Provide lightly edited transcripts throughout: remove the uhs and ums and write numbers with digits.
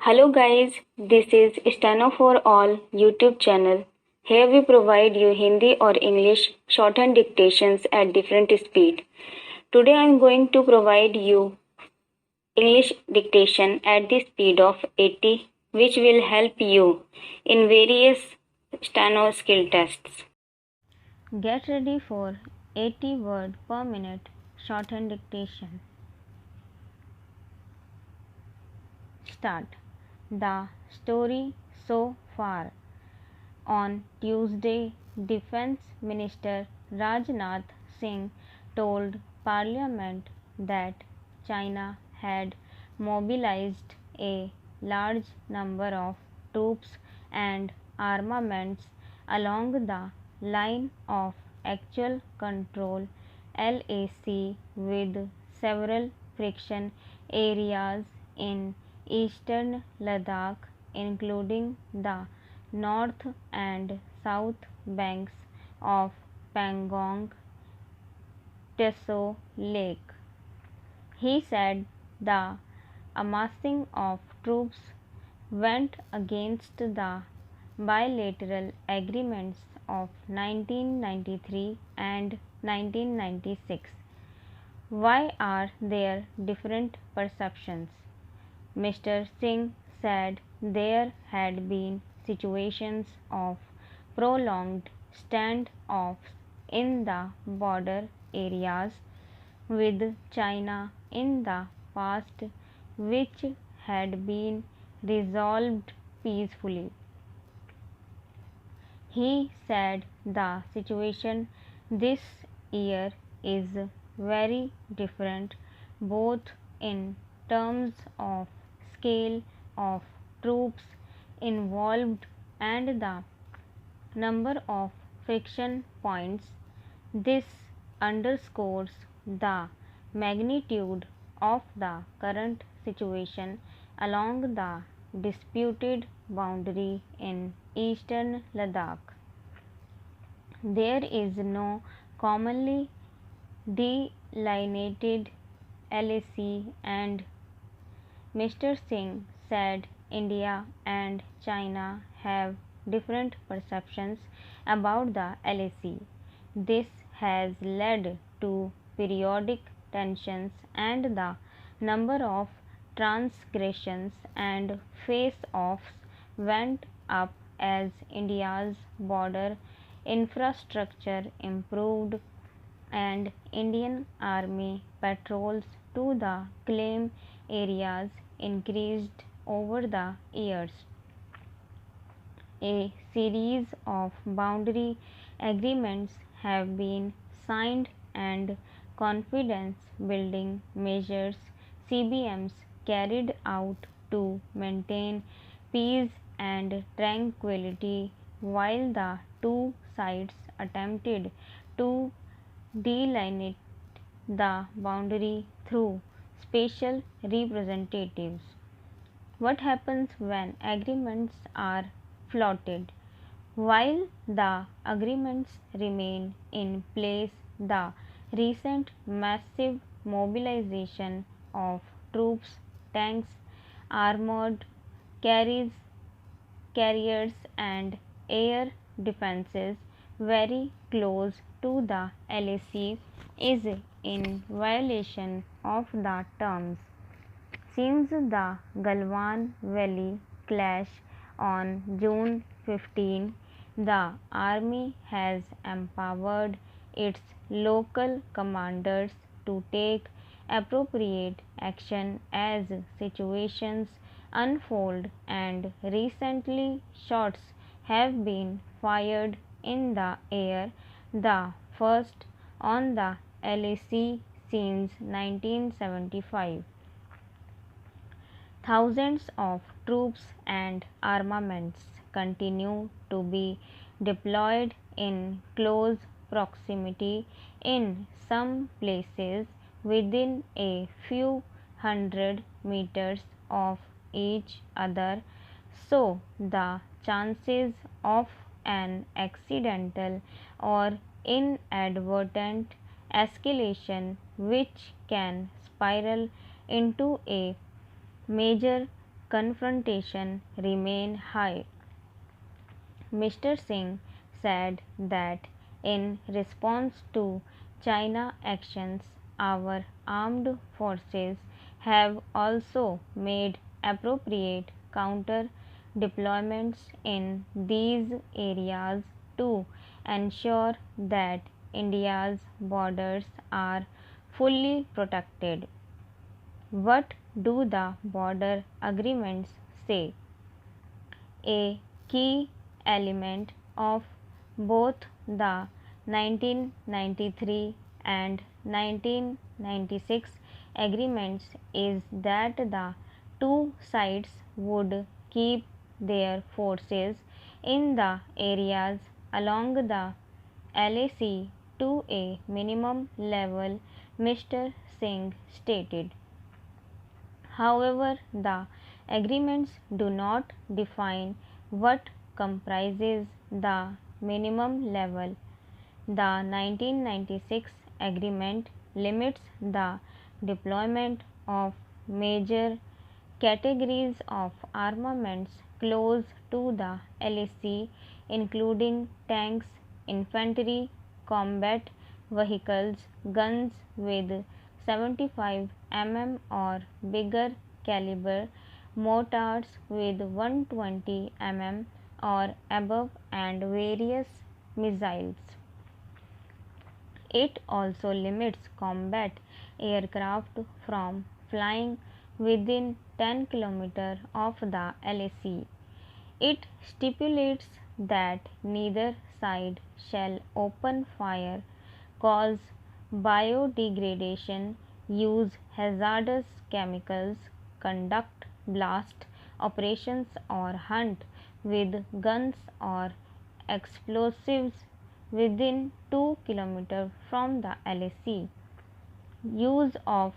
Hello guys, this is Steno for All YouTube channel. Here we provide you Hindi or English shorthand dictations at different speed. Today I am going to provide you English dictation at the speed of 80 which will help you in various Steno skill tests. Get ready for 80 word per minute shorthand dictation. Start. The story so far. On Tuesday, Defense Minister Rajnath Singh told Parliament that China had mobilized a large number of troops and armaments along the line of actual control LAC with several friction areas in eastern Ladakh, including the north and south banks of Pangong Teso Lake. He said the amassing of troops went against the bilateral agreements of 1993 and 1996. Why are there different perceptions? Mr. Singh said there had been situations of prolonged standoffs in the border areas with China in the past which had been resolved peacefully. He said the situation this year is very different both in terms of scale of troops involved and the number of friction points. This underscores the magnitude of the current situation along the disputed boundary in eastern Ladakh. There is no commonly delineated LAC, and Mr. Singh said India and China have different perceptions about the LAC. This has led to periodic tensions and the number of transgressions and face-offs went up as India's border infrastructure improved and Indian Army patrols to the claim areas increased over the years. A series of boundary agreements have been signed and confidence building measures CBMs carried out to maintain peace and tranquility while the two sides attempted to delineate the boundary through special representatives. What happens when agreements are flouted? While the agreements remain in place, the recent massive mobilization of troops, tanks, armored carries, carriers, and air defenses very close to the LAC is in violation of the terms. Since the Galwan Valley clash on June 15, the Army has empowered its local commanders to take appropriate action as situations unfold, and recently shots have been fired in the air, the first on the LAC since 1975. Thousands of troops and armaments continue to be deployed in close proximity, in some places within a few hundred meters of each other, so the chances of an accidental or inadvertent escalation which can spiral into a major confrontation remain high. Mr. Singh said that in response to China actions, our armed forces have also made appropriate counter deployments in these areas to ensure that India's borders are fully protected. What do the border agreements say? A key element of both the 1993 and 1996 agreements is that the two sides would keep their forces in the areas along the LAC to a minimum level, Mr. Singh stated. However, the agreements do not define what comprises the minimum level. The 1996 agreement limits the deployment of major categories of armaments close to the LAC, including tanks, infantry, combat vehicles, guns with 75 or bigger caliber, mortars with 120 or above, and various missiles. It also limits combat aircraft from flying within 10 km of the LAC. It stipulates that neither side shall open fire, cause biodegradation, use hazardous chemicals, conduct blast operations, or hunt with guns or explosives within 2 km from the LAC. Use of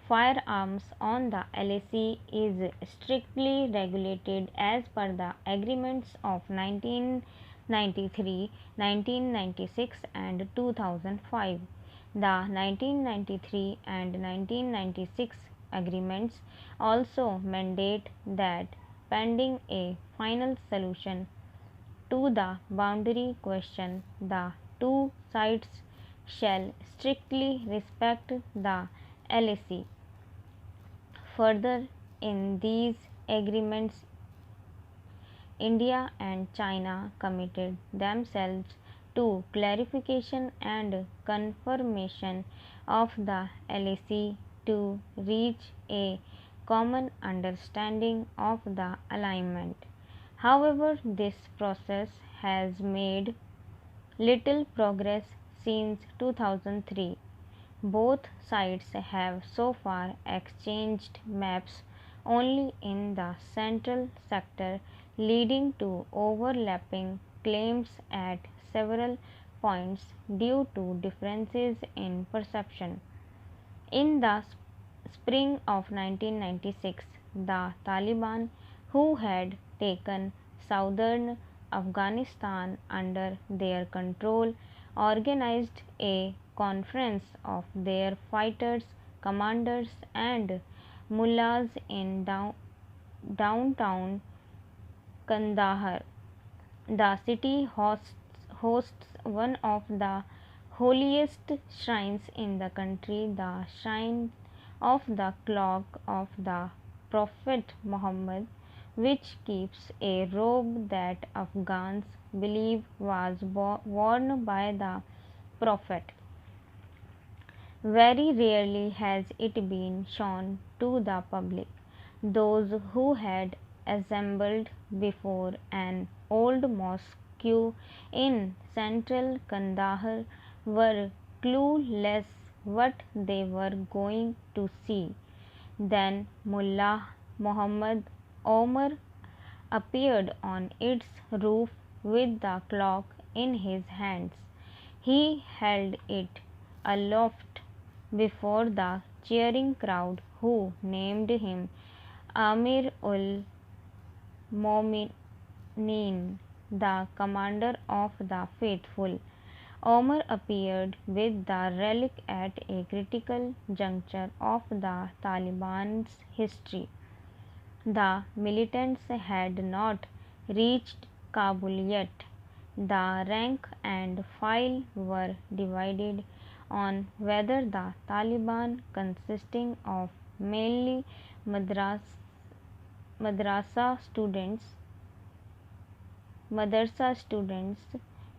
firearms on the LAC is strictly regulated as per the agreements of 1993, 1996, and 2005. The 1993 and 1996 agreements also mandate that pending a final solution to the boundary question, the two sides shall strictly respect the LAC. Further, in these agreements, India and China committed themselves to clarification and confirmation of the LAC to reach a common understanding of the alignment. However, this process has made little progress since 2003. Both sides have so far exchanged maps only in the central sector, leading to overlapping claims at several points due to differences in perception. In the spring of 1996, the Taliban, who had taken southern Afghanistan under their control, organized a conference of their fighters, commanders, and mullahs in downtown Kandahar. The city hosts one of the holiest shrines in the country, the Shrine of the Clock of the Prophet Muhammad, which keeps a robe that Afghans believe was worn by the Prophet. Very rarely has it been shown to the public. Those who had assembled before an old mosque in central Kandahar were clueless what they were going to see. Then Mullah Muhammad Omar appeared on its roof with the clock in his hands. He held it aloft before the cheering crowd, who named him Amir ul Mominin, the commander of the faithful. Omar appeared with the relic at a critical juncture of the Taliban's history. The militants had not reached Kabul yet. The rank and file were divided on whether the Taliban, consisting of mainly madrasa students, madrasa students,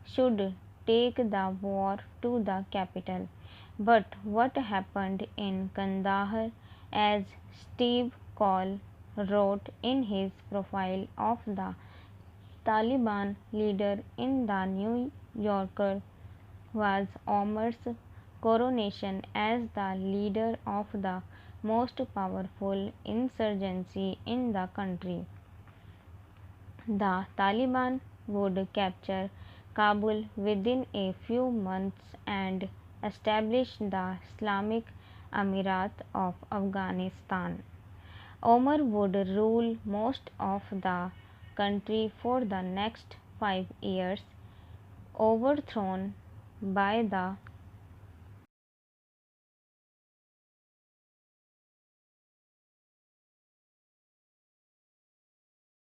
should take the war to the capital. But what happened in Kandahar, as Steve Cole wrote in his profile of the Taliban leader in the New Yorker, was Omar's coronation as the leader of the most powerful insurgency in the country. The Taliban would capture Kabul within a few months and establish the Islamic Emirat of Afghanistan. Omar would rule most of the country for the next 5 years, overthrown by the